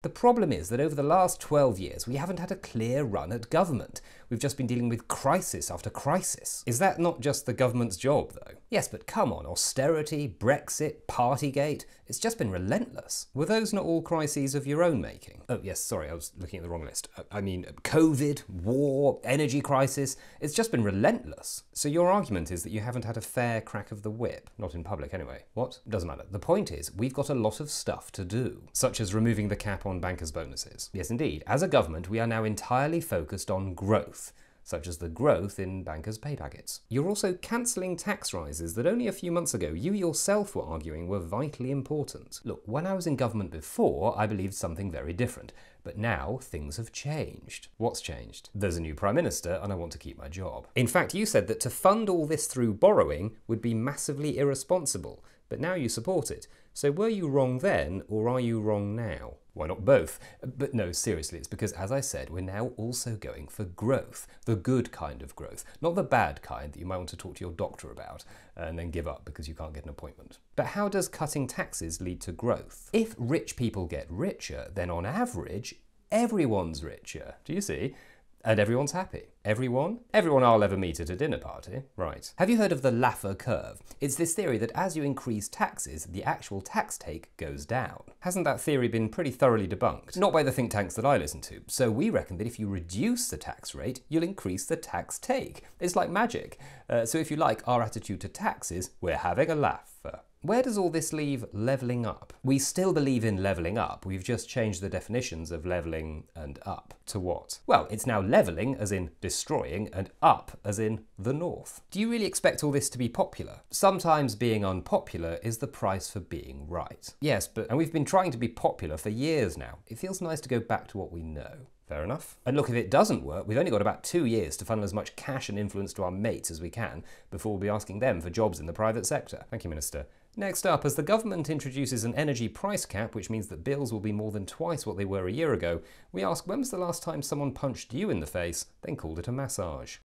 The problem is that over the last 12 years, we haven't had a clear run at government. We've just been dealing with crisis after crisis. Is that not just the government's job, though? Yes, but come on, austerity, Brexit, Partygate, it's just been relentless. Were those not all crises of your own making? Oh yes, sorry, I was looking at the wrong list. I mean, COVID, war, energy crisis, it's just been relentless. So your argument is that you haven't had a fair crack of the whip. Not in public, anyway. What? Doesn't matter. The point is, we've got a lot of stuff to do, such as removing the cap on bankers' bonuses. Yes, indeed. As a government, we are now entirely focused on growth, such as the growth in bankers' pay packets. You're also cancelling tax rises that only a few months ago you yourself were arguing were vitally important. Look, when I was in government before, I believed something very different. But now, things have changed. What's changed? There's a new Prime Minister and I want to keep my job. In fact, you said that to fund all this through borrowing would be massively irresponsible, but now you support it. So were you wrong then, or are you wrong now? Why not both? But no, seriously, it's because, as I said, we're now also going for growth. The good kind of growth, not the bad kind that you might want to talk to your doctor about and then give up because you can't get an appointment. But how does cutting taxes lead to growth? If rich people get richer, then on average, everyone's richer. Do you see? And everyone's happy. Everyone? Everyone I'll ever meet at a dinner party. Right. Have you heard of the Laffer curve? It's this theory that as you increase taxes, the actual tax take goes down. Hasn't that theory been pretty thoroughly debunked? Not by the think tanks that I listen to. So we reckon that if you reduce the tax rate, you'll increase the tax take. It's like magic. So if you like our attitude to taxes, we're having a Laffer. Where does all this leave levelling up? We still believe in levelling up, we've just changed the definitions of levelling and up to what? Well, it's now levelling as in destroying and up as in the north. Do you really expect all this to be popular? Sometimes being unpopular is the price for being right. Yes, and we've been trying to be popular for years now. It feels nice to go back to what we know. Fair enough. And look, if it doesn't work, we've only got about 2 years to funnel as much cash and influence to our mates as we can before we'll be asking them for jobs in the private sector. Thank you, Minister. Next up, as the government introduces an energy price cap, which means that bills will be more than twice what they were a year ago, we ask, when was the last time someone punched you in the face, then called it a massage?